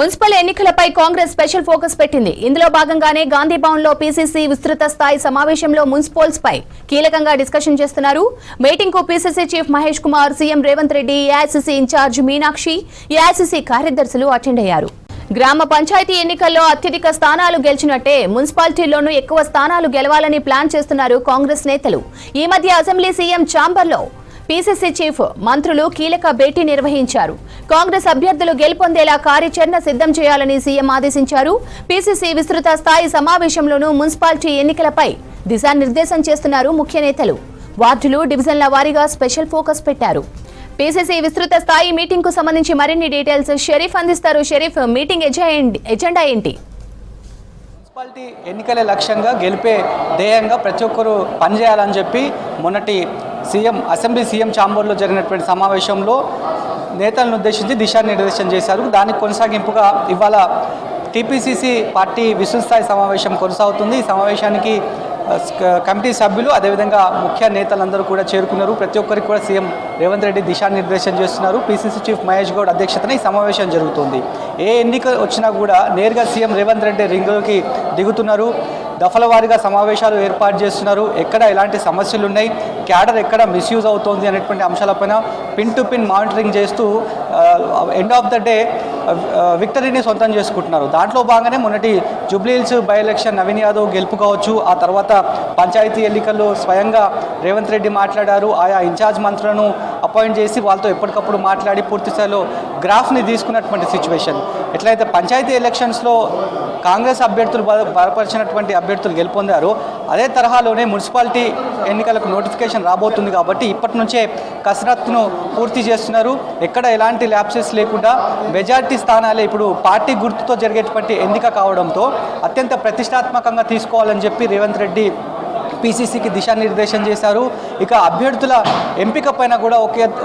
Municipal ఎన్నికలపై Congress special focus పెట్టింది. ఇందులో భాగంగానే గాంధీ భవన్ లో పీసీసీ విస్తృత స్థాయి సమావేశంలో మున్సిపల్స్ పై కీలకంగా డిస్కషన్ చేస్తున్నారు. మీటింగ్ కు PCC chief Mahesh Kumar, CM Revanth Reddy, AICC in charge Meenakshi, AICC కార్యదర్శులు అటెండ్ అయ్యారు. గ్రామ పంచాయతీ ఎన్నికల్లో అత్యధిక స్థానాలు గెలిచినట్టే మున్సిపాలిటీల్లోనూ ఎక్కువ స్థానాలు గెలవాలని ప్లాన్ చేస్తున్నారు కాంగ్రెస్ నేతలు. ఈ మధ్య అసెంబ్లీ సీఎం ఛాంబర్లో పీసీసీ చీఫ్, మంత్రులు కీలక భేటీ నిర్వహించారు. కాంగ్రెస్ అభ్యర్థులు గెలుపొందేలా కార్యాచరణ సిద్ధం చేయాలని సీఎం ఆదేశించారు. పీసీసీ విస్తృత స్థాయి సమావేశంలోనూ మున్సిపాలిటీ ఎన్నికలపై దిశానిర్దేశం చేస్తున్నారు ముఖ్య నేతలు. వార్డులు, డివిజన్ల వారీగా స్పెషల్ ఫోకస్ పెట్టారు. పీసీసీ విస్తృత స్థాయి మీటింగ్ కు సంబంధించి మరిన్ని డీటెయిల్స్ షరీఫ్ అందిస్తారు. షరీఫ్, మీటింగ్ ఎజెండా ఏంటి? మున్సిపాలిటీ ఎన్నికల లక్ష్యంగా గెలిపే ధ్యేయంగా ప్రతి ఒక్కరూ పనిచేయాలని చెప్పి మొన్నటి అసెంబ్లీ సీఎం ఛాంబర్లో జరిగినటువంటి సమావేశంలో నేతలను ఉద్దేశించి దిశానిర్దేశం చేశారు. దానికి కొనసాగింపుగా ఇవాళ టీపీసీసీ పార్టీ విస్తృత స్థాయి సమావేశం కొనసాగుతుంది. ఈ సమావేశానికి కమిటీ సభ్యులు, అదేవిధంగా ముఖ్య నేతలందరూ కూడా చేరుకున్నారు. ప్రతి ఒక్కరికి కూడా సీఎం రేవంత్ రెడ్డి దిశానిర్దేశం చేస్తున్నారు. పీసీసీ చీఫ్ మహేష్ గౌడ్ అధ్యక్షతన ఈ సమావేశం జరుగుతుంది. ఏ ఎన్నిక వచ్చినా కూడా నేరుగా సీఎం రేవంత్ రెడ్డి రింగ్లోకి దిగుతున్నారు. దఫల వారీగా సమావేశాలు ఏర్పాటు చేస్తున్నారు. ఎక్కడ ఎలాంటి సమస్యలు ఉన్నాయి, క్యాడర్ ఎక్కడ మిస్యూజ్ అవుతోంది అనేటువంటి అంశాలపైన పిన్ టు పిన్ మానిటరింగ్ చేస్తూ ఎండ్ ఆఫ్ ద డే విక్టరీని సొంతం చేసుకుంటున్నారు. దాంట్లో భాగంగానే మొన్నటి జూబ్లీహిల్స్ బై ఎలక్షన్ నవీన్ యాదవ్ గెలుపు కావచ్చు, ఆ తర్వాత పంచాయతీ ఎన్నికల్లో స్వయంగా రేవంత్ రెడ్డి మాట్లాడారు. ఆయా ఇన్ఛార్జ్ మంత్రులను అపాయింట్ చేసి వాళ్ళతో ఎప్పటికప్పుడు మాట్లాడి పూర్తి స్థాయిలో గ్రాఫ్ని తీసుకున్నటువంటి సిచ్యువేషన్. ఎట్లయితే పంచాయతీ ఎలక్షన్స్లో కాంగ్రెస్ అభ్యర్థులు బలపరిచినటువంటి అభ్యర్థులు గెలుపొందారు, అదే తరహాలోనే మున్సిపాలిటీ ఎన్నికలకు నోటిఫికేషన్ రాబోతుంది. కాబట్టి ఇప్పటి నుంచే కసరత్తును పూర్తి చేస్తున్నారు. ఎక్కడ ఎలాంటి ల్యాప్సెస్ లేకుండా మెజార్టీ స్థానాలే ఇప్పుడు పార్టీ గుర్తుతో జరిగేటువంటి ఎన్నిక కావడంతో అత్యంత ప్రతిష్టాత్మకంగా తీసుకోవాలని చెప్పి రేవంత్ రెడ్డి పీసీసీకి దిశానిర్దేశం చేశారు. ఇక అభ్యర్థుల ఎంపిక పైన కూడా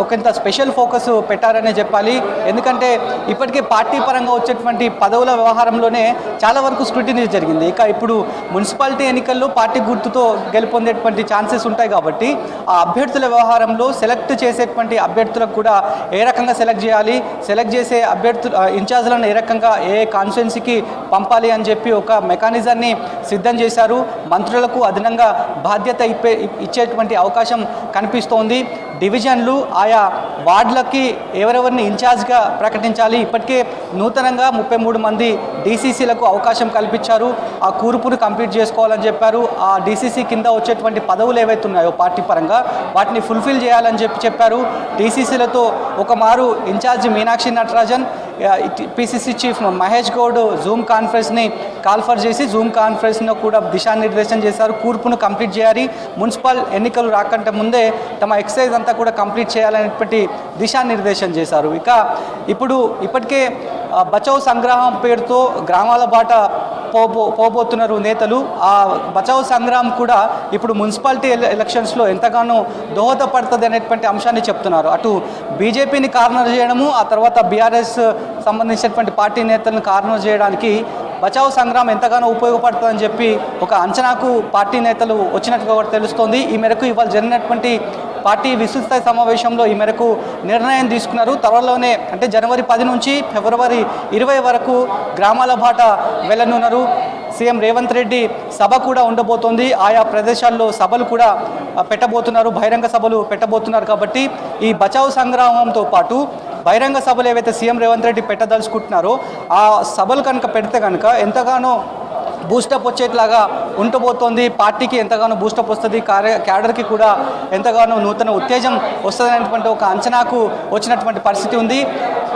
ఒకంత స్పెషల్ ఫోకస్ పెట్టారనే చెప్పాలి. ఎందుకంటే ఇప్పటికే పార్టీ పరంగా వచ్చేటువంటి పదవుల వ్యవహారంలోనే చాలా వరకు స్క్రూటినీ జరిగింది. ఇక ఇప్పుడు మున్సిపాలిటీ ఎన్నికల్లో పార్టీ గుర్తుతో గెలుపొందేటువంటి ఛాన్సెస్ ఉంటాయి. కాబట్టి ఆ అభ్యర్థుల వ్యవహారంలో సెలెక్ట్ చేసేటువంటి అభ్యర్థులకు కూడా ఏ రకంగా సెలెక్ట్ చేయాలి, సెలెక్ట్ చేసే ఇన్ఛార్జ్లను ఏ రకంగా ఏ కాన్స్టిట్యున్సీకి పంపాలి అని చెప్పి ఒక మెకానిజాన్ని సిద్ధం చేశారు. మంత్రులకు అదనంగా బాధ్యత ఇచ్చేటువంటి అవకాశం కనిపిస్తోంది. డివిజన్లు, ఆయా వార్డులకి ఎవరెవరిని ఇన్ఛార్జ్గా ప్రకటించాలి. ఇప్పటికే నూతనంగా 33 మంది డీసీసీలకు అవకాశం కల్పించారు. ఆ కూర్పును కంప్లీట్ చేసుకోవాలని చెప్పారు. ఆ డీసీసీ కింద వచ్చేటువంటి పదవులు ఏవైతే ఉన్నాయో పార్టీ పరంగా వాటిని ఫుల్ఫిల్ చేయాలని చెప్పారు. డీసీసీలతో ఒక మారు incharge Meenakshi Natarajan, PCC chief Mahesh Goud zoom కాన్ఫరెన్స్ని కాల్ఫర్ చేసి జూమ్ కాన్ఫరెన్స్ను కూడా దిశానిర్దేశం చేశారు. కూర్పును కంప్లీట్ చేయాలి, మున్సిపల్ ఎన్నికలు రాకంటే ముందే తమ ఎక్సైజ్ అంతా కూడా కంప్లీట్ చేయాలనేటువంటి దిశానిర్దేశం చేశారు. ఇక ఇప్పటికే బచావ్ సంగ్రహం పేరుతో గ్రామాల బాట పోబోతున్నారు నేతలు. ఆ బచావ్ సంగ్రామం కూడా ఇప్పుడు మున్సిపాలిటీ ఎలక్షన్స్లో ఎంతగానో దోహదపడుతుంది అనేటువంటి అంశాన్ని చెప్తున్నారు. అటు బీజేపీని కార్నర్ చేయడము, ఆ తర్వాత బీఆర్ఎస్ సంబంధించినటువంటి పార్టీ నేతలను కార్నర్ చేయడానికి బచావ్ సంగ్రామం ఎంతగానో ఉపయోగపడుతుందని చెప్పి ఒక అంచనాకు పార్టీ నేతలు వచ్చినట్టుగా కూడా తెలుస్తోంది. ఈ మేరకు ఇవాళ జరిగినటువంటి పార్టీ విస్తృత సమావేశంలో ఈ మేరకు నిర్ణయం తీసుకున్నారు. త్వరలోనే అంటే జనవరి 10 నుంచి ఫిబ్రవరి 20 వరకు గ్రామాల బాట వెళ్ళనున్నారు. సీఎం రేవంత్ రెడ్డి సభ కూడా ఉండబోతోంది. ఆయా ప్రదేశాల్లో సభలు కూడా పెట్టబోతున్నారు, బహిరంగ సభలు పెట్టబోతున్నారు. కాబట్టి ఈ బచావ్ సంగ్రామంతో పాటు బహిరంగ సభలు ఏవైతే సీఎం రేవంత్ రెడ్డి పెట్టదలుచుకుంటున్నారో ఆ సభలు కనుక పెడితే కనుక ఎంతగానో బూస్టప్ వచ్చేట్లాగా ఉండబోతోంది. పార్టీకి ఎంతగానో బూస్టప్ వస్తుంది, క్యాడర్కి కూడా ఎంతగానో నూతన ఉత్తేజం వస్తుంది అనేటువంటి ఒక అంచనాకు వచ్చినటువంటి పరిస్థితి ఉంది.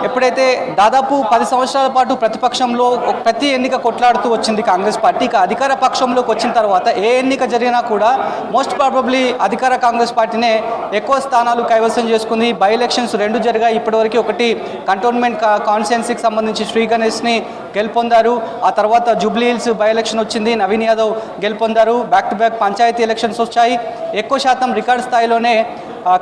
ఎప్పుడైతే దాదాపు 10 సంవత్సరాల పాటు ప్రతిపక్షంలో ప్రతి ఎన్నిక కొట్లాడుతూ వచ్చింది కాంగ్రెస్ పార్టీ, ఇక అధికార పక్షంలోకి వచ్చిన తర్వాత ఏ ఎన్నిక జరిగినా కూడా మోస్ట్ ప్రాబబ్లీ అధికార కాంగ్రెస్ పార్టీనే ఎక్కువ స్థానాలు కైవసం చేసుకుంది. బై ఎలక్షన్స్ 2 జరిగాయి ఇప్పటివరకు. ఒకటి కంటోన్మెంట్ కాన్స్టిట్యున్సీకి సంబంధించి శ్రీ గణేష్ని గెలుపొందారు. ఆ తర్వాత జూబ్లీహిల్స్ బై ఎలక్షన్ వచ్చింది, నవీన్ యాదవ్ గెలుపొందారు. Back to back panchayat elections వచ్చాయి. ఎక్కువ శాతం రికార్డ్ స్థాయిలోనే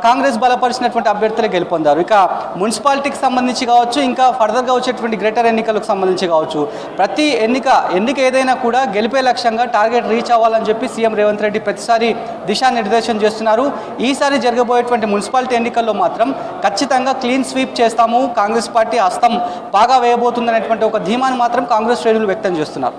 కాంగ్రెస్ బలపరిచినటువంటి అభ్యర్థులే గెలుపొందారు. ఇక మున్సిపాలిటీకి సంబంధించి కావచ్చు, ఇంకా ఫర్దర్గా వచ్చేటువంటి గ్రేటర్ ఎన్నికలకు సంబంధించి కావచ్చు, ప్రతి ఎన్నిక ఏదైనా కూడా గెలిపే లక్ష్యంగా టార్గెట్ రీచ్ అవ్వాలని చెప్పి సీఎం రేవంత్ రెడ్డి ప్రతిసారి దిశానిర్దేశం చేస్తున్నారు. ఈసారి జరగబోయేటువంటి మున్సిపాలిటీ ఎన్నికల్లో మాత్రం ఖచ్చితంగా క్లీన్ స్వీప్ చేస్తాము, కాంగ్రెస్ పార్టీ హస్తం బాగా వేయబోతుందనేటువంటి ఒక ధీమాను మాత్రం కాంగ్రెస్ శ్రేణులు వ్యక్తం చేస్తున్నారు.